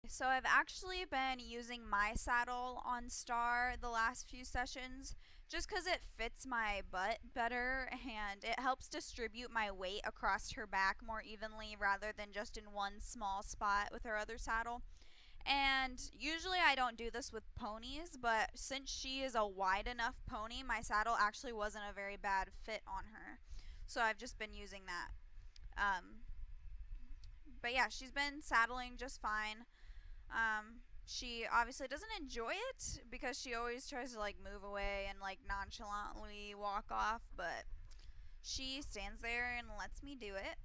So I've actually been using my saddle on Star the last few sessions just because it fits my butt better and it helps distribute my weight across her back more evenly rather than just in one small spot with her other saddle. And usually I don't do this with ponies, but since she is a wide enough pony, my saddle actually wasn't a very bad fit on her. So I've just been using that. Um, but yeah, she's been saddling just fine. She obviously doesn't enjoy it because she always tries to like move away and like nonchalantly walk off, but she stands there and lets me do it.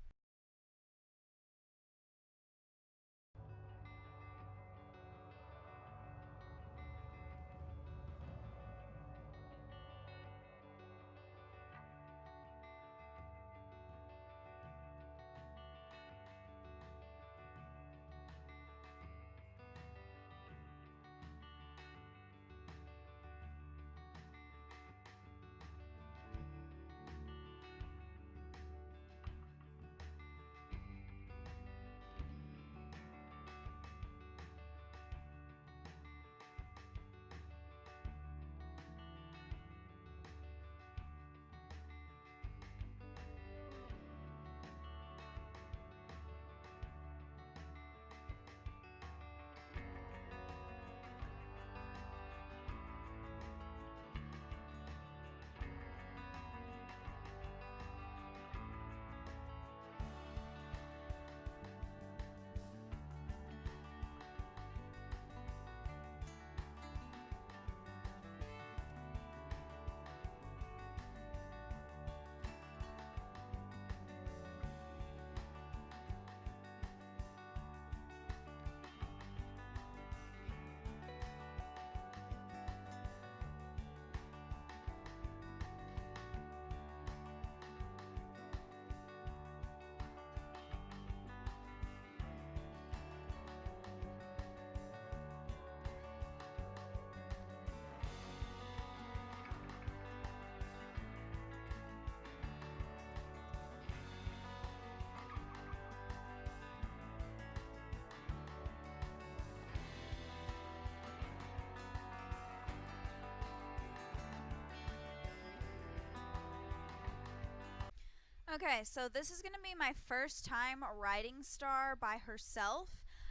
Okay, so this is going to be my first time riding Star by herself.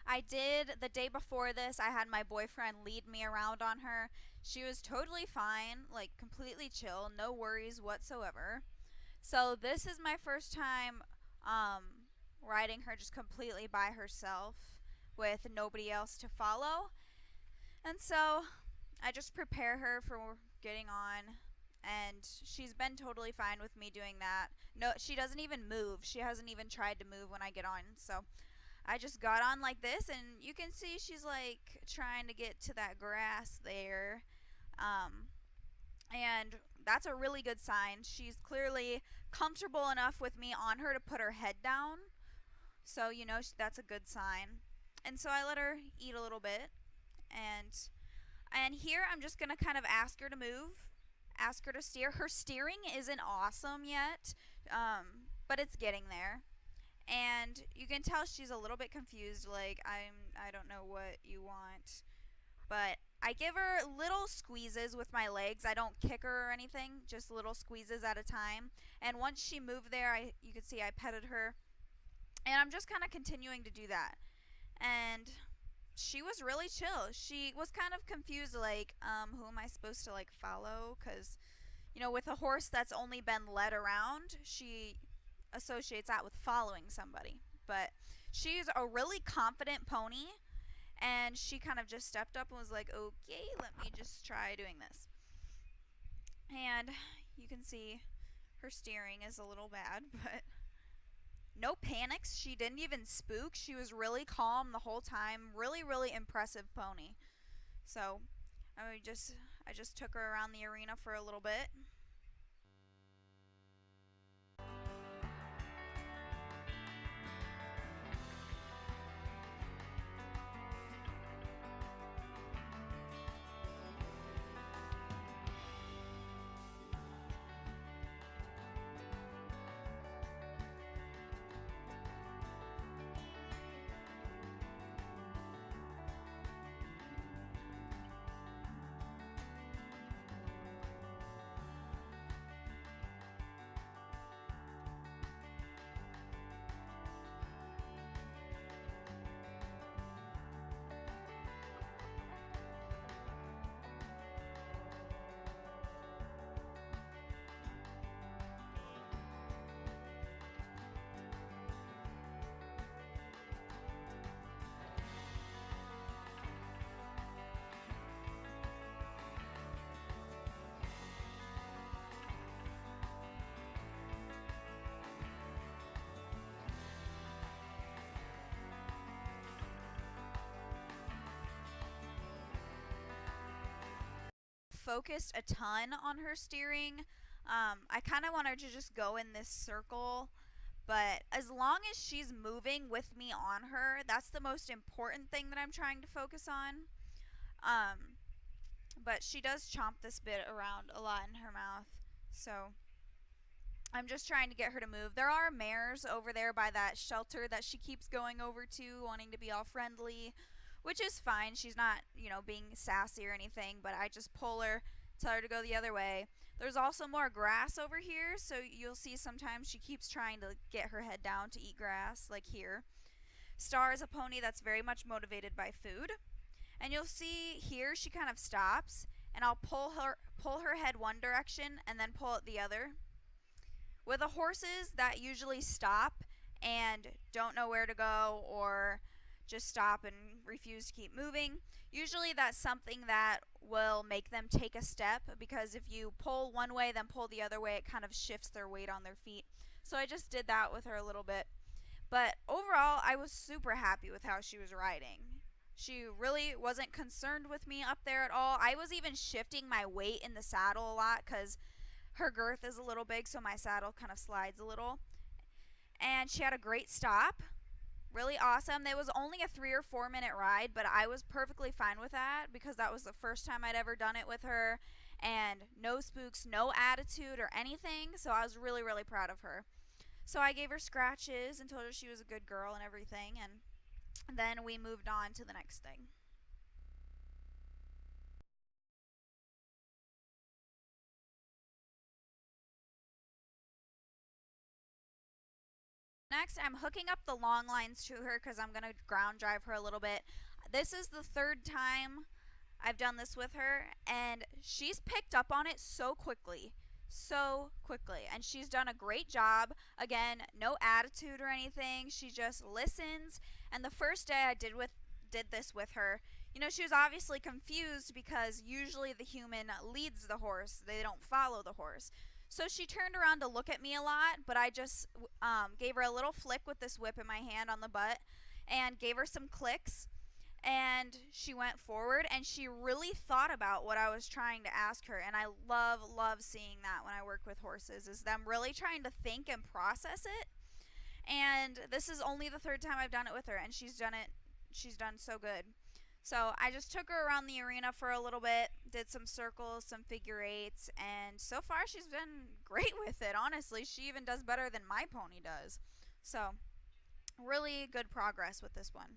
I did the day before this, I had my boyfriend lead me around on her. She was totally fine, like completely chill, no worries whatsoever. So this is my first time riding her just completely by herself with nobody else to follow. And so I just prepare her for getting on, and she's been totally fine with me doing that. No, she doesn't even move. She hasn't even tried to move when I get on. So I just got on like this, and you can see she's like trying to get to that grass there. Um, and that's a really good sign. She's clearly comfortable enough with me on her to put her head down. So, that's a good sign. And so I let her eat a little bit, and here I'm just going to kind of ask her to move, ask her to steer. Her steering isn't awesome yet, but it's getting there. And you can tell she's a little bit confused, like I don't know what you want. But I give her little squeezes with my legs. I don't kick her or anything, just little squeezes at a time. And once she moved there, you could see I petted her. And I'm just kind of continuing to do that. And she was really chill. She was kind of confused, like, who am I supposed to like follow? Because with a horse that's only been led around, she associates that with following somebody. But she's a really confident pony, and she kind of just stepped up and was like, "Okay, let me just try doing this." And you can see her steering is a little bad, but no panics. She didn't even spook. She was really calm the whole time. Really, really impressive pony. So I just took her around the arena for a little bit. focused a ton on her steering. I kind of want her to just go in this circle, but as long as she's moving with me on her, that's the most important thing that I'm trying to focus on. Um, but she does chomp this bit around a lot in her mouth, so I'm just trying to get her to move. There are mares over there by that shelter that she keeps going over to, wanting to be all friendly, which is fine. She's not, being sassy or anything, but I just pull her, tell her to go the other way. There's also more grass over here, so you'll see sometimes she keeps trying to get her head down to eat grass, like here. Star is a pony that's very much motivated by food. And you'll see here she kind of stops, and I'll pull her head one direction and then pull it the other. With the horses that usually stop and don't know where to go, or just stop and refuse to keep moving, usually that's something that will make them take a step, because if you pull one way then pull the other way, it kind of shifts their weight on their feet. So I just did that with her a little bit. But overall, I was super happy with how she was riding. She really wasn't concerned with me up there at all. I was even shifting my weight in the saddle a lot because her girth is a little big, so my saddle kind of slides a little. And she had a great stop. Really awesome. It was only a 3 or 4 minute ride, but I was perfectly fine with that because that was the first time I'd ever done it with her. And no spooks, no attitude or anything. So I was really, really proud of her. So I gave her scratches and told her she was a good girl and everything. And then we moved on to the next thing. Next, I'm hooking up the long lines to her because I'm going to ground drive her a little bit. This is the third time I've done this with her, and she's picked up on it so quickly. So quickly. And she's done a great job. Again, no attitude or anything. She just listens. And the first day I did this with her, she was obviously confused because usually the human leads the horse. They don't follow the horse. So she turned around to look at me a lot, but I just gave her a little flick with this whip in my hand on the butt and gave her some clicks. And she went forward, and she really thought about what I was trying to ask her. And I love seeing that when I work with horses, is them really trying to think and process it. And this is only the third time I've done it with her, and she's done so good. So I just took her around the arena for a little bit, did some circles, some figure eights, and so far she's been great with it. Honestly, she even does better than my pony does. So really good progress with this one.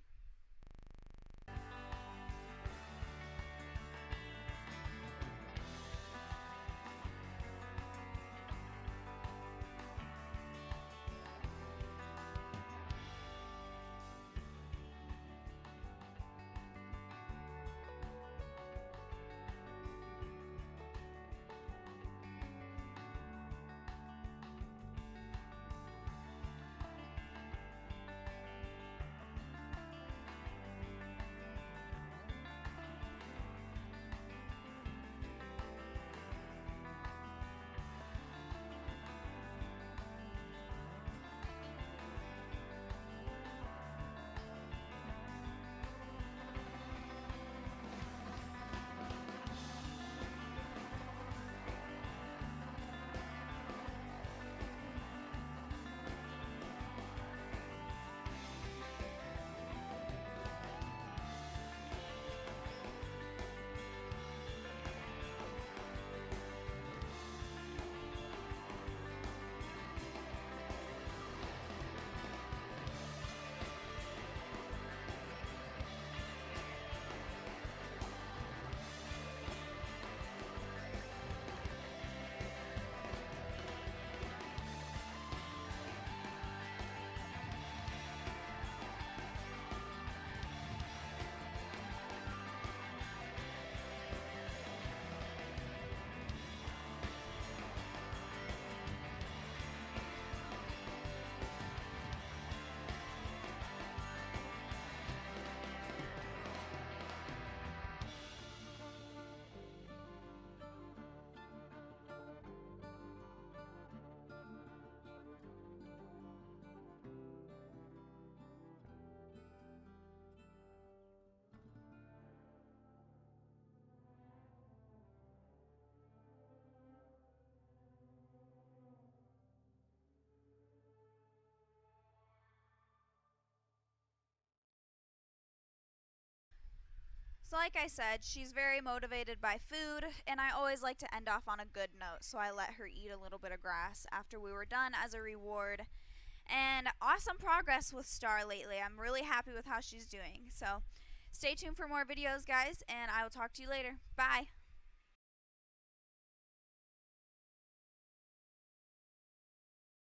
like I said, she's very motivated by food, and I always like to end off on a good note, so I let her eat a little bit of grass after we were done as a reward. And awesome progress with Star lately. I'm really happy with how she's doing. So stay tuned for more videos, guys, and I will talk to you later. Bye.